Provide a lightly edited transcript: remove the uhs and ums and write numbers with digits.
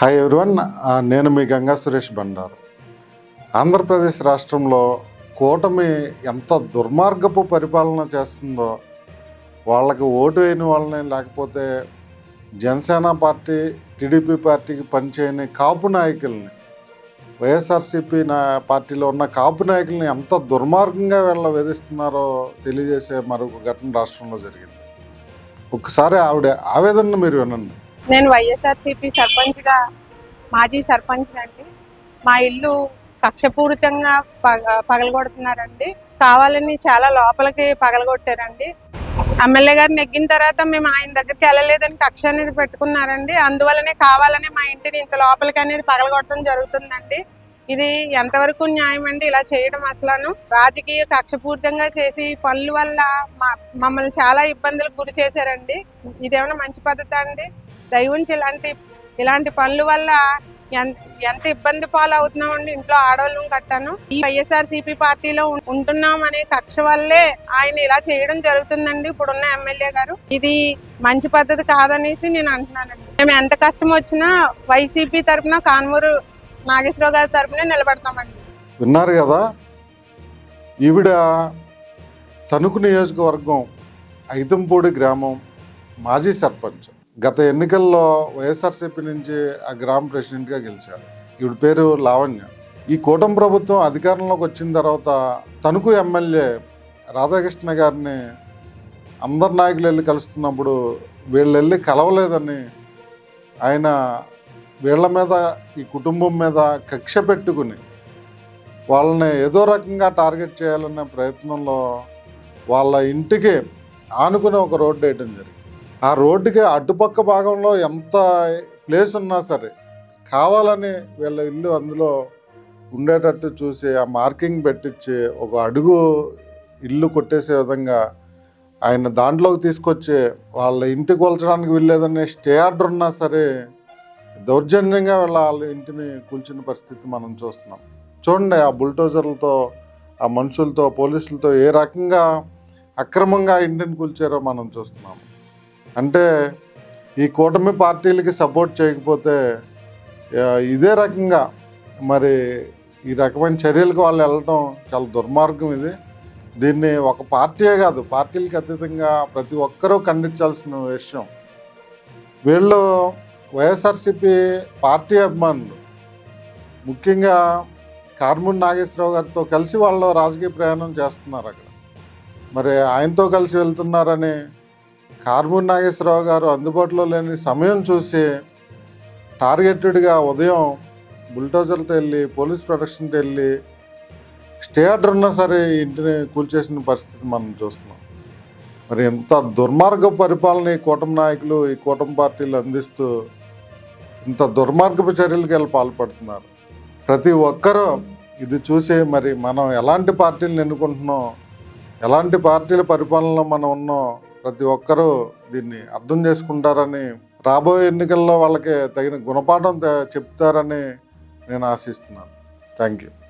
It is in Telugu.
హాయ్ ఎవ్రీవన్, నేను మీ గంగా సురేష్ బండారు. ఆంధ్రప్రదేశ్ రాష్ట్రంలో కూటమి ఎంత దుర్మార్గపు పరిపాలన చేస్తుందో, వాళ్ళకి ఓటు వేయని వాళ్ళని, లేకపోతే జనసేన పార్టీ, టీడీపీ పార్టీకి పనిచేయని కాపు నాయకుల్ని, వైఎస్ఆర్సీపీ పార్టీలో ఉన్న కాపు నాయకుల్ని ఎంత దుర్మార్గంగా వీళ్ళ వేధిస్తున్నారో తెలియజేసే మరొక ఘటన రాష్ట్రంలో జరిగింది. ఒకసారి ఆవిడ ఆవేదనను మీరు వినండి. నేను వైఎస్ఆర్సీపీ సర్పంచ్గా, మాజీ సర్పంచ్ అండి. మా ఇల్లు కక్షపూరితంగా పగలగొడుతున్నారండి. కావాలని చాలా లోపలికి పగలగొట్టారండి. ఎమ్మెల్యే గారు నెగ్గిన తర్వాత మేము ఆయన దగ్గరికి వెళ్ళలేదని కక్ష అనేది పెట్టుకున్నారండి. అందువల్లనే కావాలనే మా ఇంటిని ఇంత లోపలికి అనేది పగలగొట్టడం జరుగుతుందండి. ఇది ఎంతవరకు న్యాయం అండి ఇలా చేయడం? అసలు రాజకీయ కక్షపూరితంగా చేసి పనుల వల్ల మమ్మల్ని చాలా ఇబ్బందులకు గురి చేశారండి. ఇదేమైనా మంచి పద్ధతి అండి? దయవుంచి ఇలాంటి పనుల వల్ల ఎంత ఇబ్బంది పాలు అవుతున్నామండి. ఇంట్లో ఆడవాళ్ళం కట్టాను. ఈ వైఎస్ఆర్సీపీ పార్టీలో ఉంటున్నాం అనే కక్ష వల్లే ఆయన ఇలా చేయడం జరుగుతుందండి ఇప్పుడున్న ఎమ్మెల్యే గారు. ఇది మంచి పద్ధతి కాదనేసి నేను అంటున్నానండి. మేము ఎంత కష్టం వచ్చినా వైసీపీ తరఫున కాన్మూరు నాగేశ్వరరావు గారి తరఫునే నిలబడతామండి. విన్నారు కదా, ఈవిడ తణుకు నియోజకవర్గం ఐతంపూడి గ్రామం మాజీ సర్పంచ్. గత ఎన్నికల్లో వైఎస్ఆర్సీపీ నుంచి ఆ గ్రామ ప్రెసిడెంట్గా గెలిచారు. ఈవిడ పేరు లావణ్య. ఈ కూటమి ప్రభుత్వం అధికారంలోకి వచ్చిన తర్వాత తణుకు ఎమ్మెల్యే రాధాకృష్ణ గారిని అందరు నాయకులు వెళ్ళి కలుస్తున్నప్పుడు వీళ్ళు వెళ్ళి కలవలేదని ఆయన వీళ్ళ మీద, ఈ కుటుంబం మీద కక్ష పెట్టుకుని వాళ్ళని ఏదో రకంగా టార్గెట్ చేయాలనే ప్రయత్నంలో వాళ్ళ ఇంటికి ఆనుకుని ఒక రోడ్డు వేయడం జరిగింది. ఆ రోడ్డుకి అటుపక్క భాగంలో ఎంత ప్లేస్ ఉన్నా సరే కావాలని వీళ్ళ ఇల్లు అందులో ఉండేటట్టు చూసి ఆ మార్కింగ్ పెట్టించి ఒక అడుగు ఇల్లు కొట్టేసే విధంగా ఆయన దాంట్లోకి తీసుకొచ్చి వాళ్ళ ఇంటికి కూల్చడానికి వీల్లేదని స్టే ఆర్డర్ ఉన్నా సరే దౌర్జన్యంగా వాళ్ళ ఇంటిని కూల్చిన పరిస్థితి మనం చూస్తున్నాం. చూడండి, ఆ బుల్డోజర్లతో, ఆ మనుషులతో, పోలీసులతో ఏ రకంగా అక్రమంగా ఇంటిని కూల్చారో మనం చూస్తున్నాం. అంటే ఈ కూటమి పార్టీలకి సపోర్ట్ చేయకపోతే ఇదే రకంగా మరి ఈ రకమైన చర్యలకు వాళ్ళు వెళ్ళటం చాలా దుర్మార్గం. దీన్ని ఒక పార్టీయే కాదు, పార్టీలకు అతీతంగా ప్రతి ఒక్కరూ ఖండించాల్సిన విషయం. వీళ్ళు వైఎస్ఆర్సీపీ పార్టీ అభిమానులు, ముఖ్యంగా కాన్మూరు నాగేశ్వరరావు గారితో కలిసి వాళ్ళు రాజకీయ ప్రయాణం చేస్తున్నారు అక్కడ. మరి ఆయనతో కలిసి వెళ్తున్నారని కాన్మూరు నాగేశ్వరరావు గారు అందుబాటులో లేని సమయం చూసి టార్గెటెడ్గా ఉదయం బుల్డోజర్తో వెళ్ళి, పోలీస్ ప్రొటెక్షన్తో వెళ్ళి స్టే ఆర్డర్ ఉన్నా సరే ఇంటిని కూల్చేసిన పరిస్థితి మనం చూస్తున్నాం. మరి ఎంత దుర్మార్గ పరిపాలన ఈ కూటమి నాయకులు, ఈ కూటమి పార్టీలు అందిస్తూ ఇంత దుర్మార్గపు చర్యలకు వెళ్ళి పాల్పడుతున్నారు. ప్రతి ఒక్కరూ ఇది చూసి మరి మనం ఎలాంటి పార్టీలను ఎన్నుకుంటున్నాం, ఎలాంటి పార్టీల పరిపాలనలో మనం ఉన్నాం, ప్రతి ఒక్కరూ దీన్ని అర్థం చేసుకుంటారని, రాబోయే ఎన్నికల్లో వాళ్ళకి తగిన గుణపాఠం చెప్తారని నేను ఆశిస్తున్నాను. Thank you.